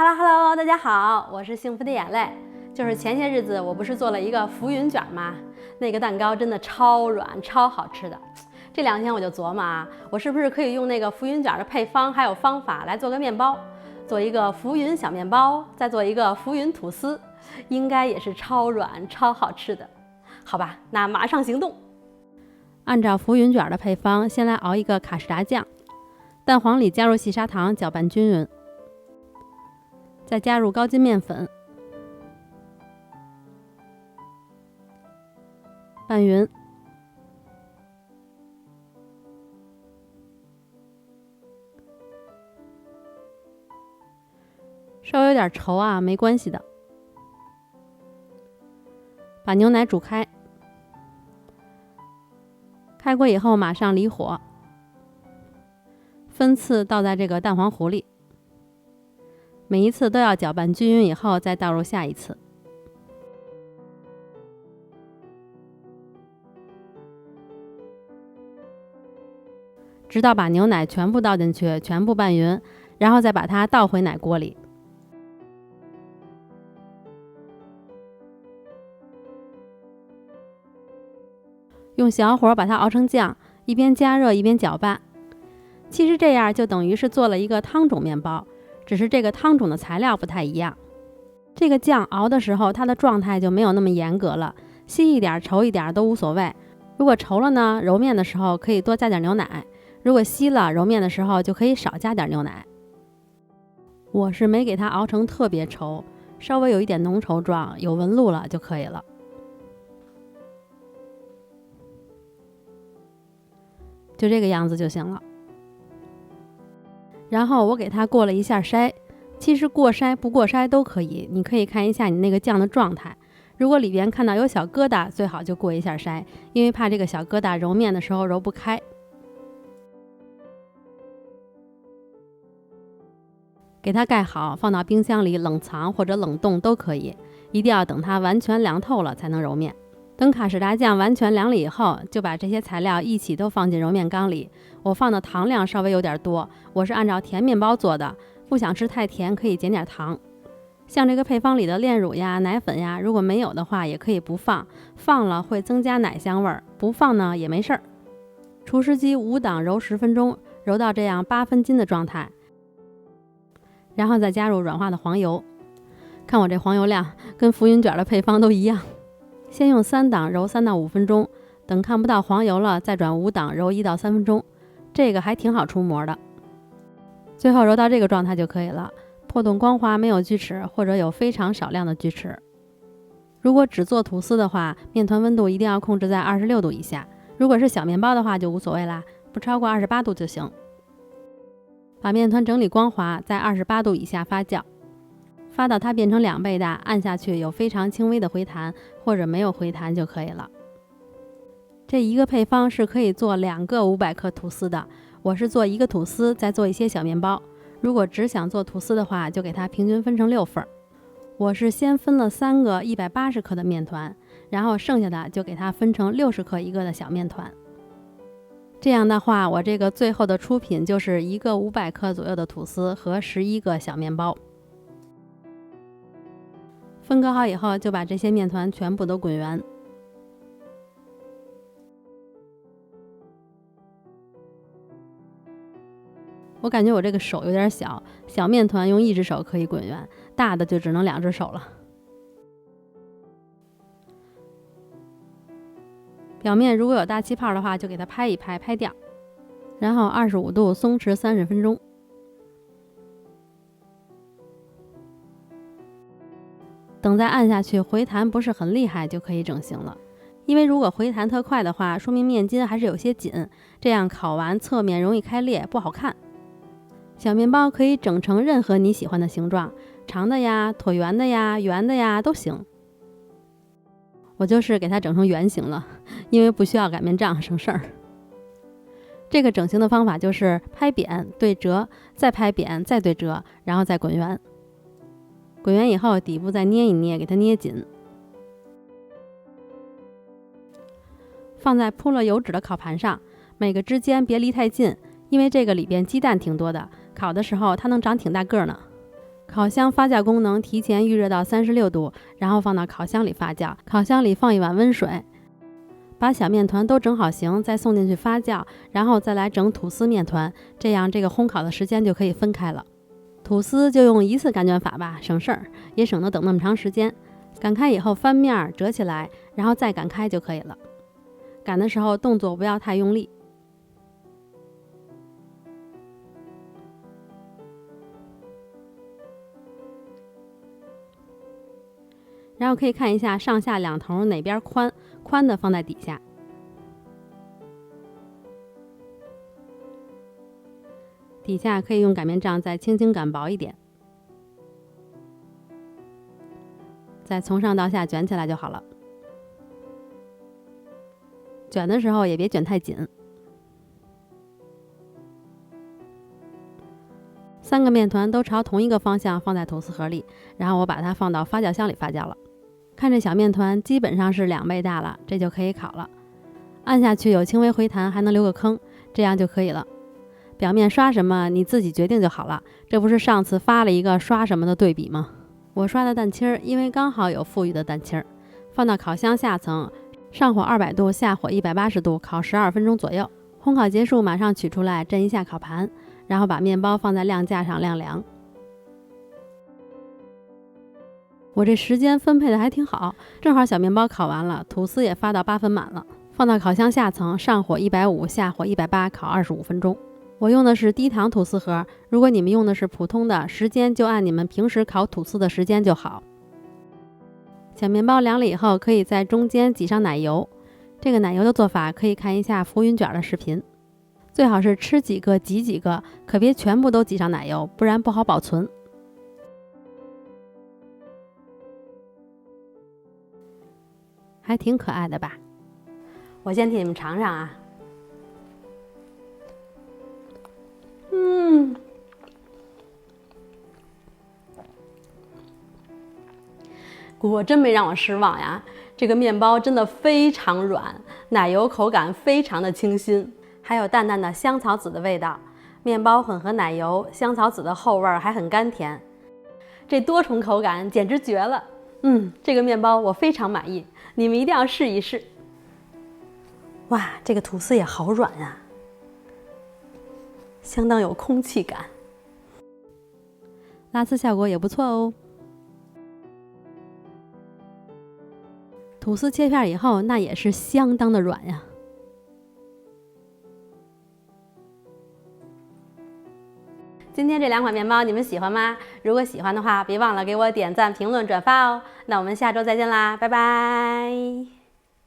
Hello，大家好，我是幸福的眼泪。就是前些日子我不是做了一个浮云卷吗？那个蛋糕真的超软超好吃的。这2天我就琢磨我是不是可以用那个浮云卷的配方还有方法来做个面包，做一个浮云小面包，再做一个浮云吐司，应该也是超软超好吃的。好吧，那马上行动。按照浮云卷的配方，先来熬一个卡士达酱，蛋黄里加入细砂糖，搅拌均匀，再加入高筋面粉，拌匀，稍微有点稠没关系的。把牛奶煮开，开锅以后马上离火，分次倒在这个蛋黄糊里，每一次都要搅拌均匀以后再倒入下一次。直到把牛奶全部倒进去，全部拌匀，然后再把它倒回奶锅里。用小火把它熬成酱，一边加热一边搅拌。其实这样就等于是做了一个汤种面包，只是这个汤种的材料不太一样。这个酱熬的时候，它的状态就没有那么严格了，稀一点稠一点都无所谓。如果稠了呢，揉面的时候可以多加点牛奶；如果稀了，揉面的时候就可以少加点牛奶。我是没给它熬成特别稠，稍微有一点浓稠状，有纹路了就可以了。就这个样子就行了。然后我给它过了一下筛，其实过筛不过筛都可以，你可以看一下你那个酱的状态。如果里边看到有小疙瘩，最好就过一下筛，因为怕这个小疙瘩揉面的时候揉不开。给它盖好，放到冰箱里冷藏或者冷冻都可以，一定要等它完全凉透了才能揉面。等卡士达酱完全凉了以后，就把这些材料一起都放进揉面缸里。我放的糖量稍微有点多，我是按照甜面包做的，不想吃太甜可以减点糖。像这个配方里的炼乳呀、奶粉呀，如果没有的话也可以不放，放了会增加奶香味儿，不放呢也没事儿。除湿机5档揉10分钟，揉到这样8分筋的状态，然后再加入软化的黄油。看我这黄油量跟浮云卷的配方都一样。先用3档揉3到5分钟，等看不到黄油了再转5档揉1到3分钟，这个还挺好出模的。最后揉到这个状态就可以了，破洞光滑，没有锯齿或者有非常少量的锯齿。如果只做吐司的话，面团温度一定要控制在26度以下，如果是小面包的话就无所谓啦，不超过28度就行。把面团整理光滑，在28度以下发酵，发到它变成2倍大，按下去有非常轻微的回弹，或者没有回弹就可以了。这一个配方是可以做2个500克吐司的，我是做1个吐司，再做一些小面包。如果只想做吐司的话，就给它平均分成6份。我是先分了3个180克的面团，然后剩下的就给它分成60克一个的小面团。这样的话，我这个最后的出品就是1个500克左右的吐司和11个小面包。分割好以后，就把这些面团全部都滚圆。我感觉我这个手有点小，小面团用1只手可以滚圆，大的就只能2只手了。表面如果有大气泡的话，就给它拍一拍，拍掉，然后25度松弛30分钟。等再按下去回弹不是很厉害就可以整形了，因为如果回弹特快的话，说明面筋还是有些紧，这样烤完侧面容易开裂，不好看。小面包可以整成任何你喜欢的形状，长的呀、椭圆的呀、圆的呀都行。我就是给它整成圆形了，因为不需要擀面杖，省事儿。这个整形的方法就是拍扁对折，再拍扁再对折，然后再滚圆。滚圆以后底部再捏一捏，给它捏紧。放在铺了油纸的烤盘上，每个之间别离太近，因为这个里边鸡蛋挺多的，烤的时候它能长挺大个呢。烤箱发酵功能提前预热到36度，然后放到烤箱里发酵。烤箱里放一碗温水，把小面团都整好形，再送进去发酵，然后再来整吐司面团，这样这个烘烤的时间就可以分开了。吐司就用一次擀卷法吧，省事儿，也省得等那么长时间。擀开以后翻面折起来，然后再擀开就可以了。擀的时候动作不要太用力。然后可以看一下上下两头哪边宽，宽的放在底下。底下可以用擀面杖再轻轻擀薄一点，再从上到下卷起来就好了。卷的时候也别卷太紧。3个面团都朝同一个方向放在吐司盒里，然后我把它放到发酵箱里发酵了。看这小面团基本上是2倍大了，这就可以烤了。按下去有轻微回弹，还能留个坑，这样就可以了。表面刷什么你自己决定就好了，这不是上次发了一个刷什么的对比吗？我刷的蛋清因为刚好有富裕的蛋清，放到烤箱下层，上火200度，下火180度，烤12分钟左右。烘烤结束，马上取出来震一下烤盘，然后把面包放在晾架上晾凉。我这时间分配的还挺好，正好小面包烤完了，吐司也发到8分满了，放到烤箱下层，上火150，下火180，烤25分钟。我用的是低糖吐司盒，如果你们用的是普通的，时间就按你们平时烤吐司的时间就好。小面包凉了以后，可以在中间挤上奶油。这个奶油的做法可以看一下浮云卷的视频。最好是吃几个挤几个，可别全部都挤上奶油，不然不好保存。还挺可爱的吧？我先替你们尝尝啊。果真没让我失望呀！这个面包真的非常软，奶油口感非常的清新，还有淡淡的香草籽的味道。面包混合奶油，香草籽的后味还很甘甜，这多重口感简直绝了！这个面包我非常满意，你们一定要试一试。哇，这个吐司也好软啊，相当有空气感，拉丝效果也不错哦。吐司切片以后，那也是相当的软呀。今天这2款面包你们喜欢吗？如果喜欢的话，别忘了给我点赞、评论、转发哦。那我们下周再见啦，拜拜。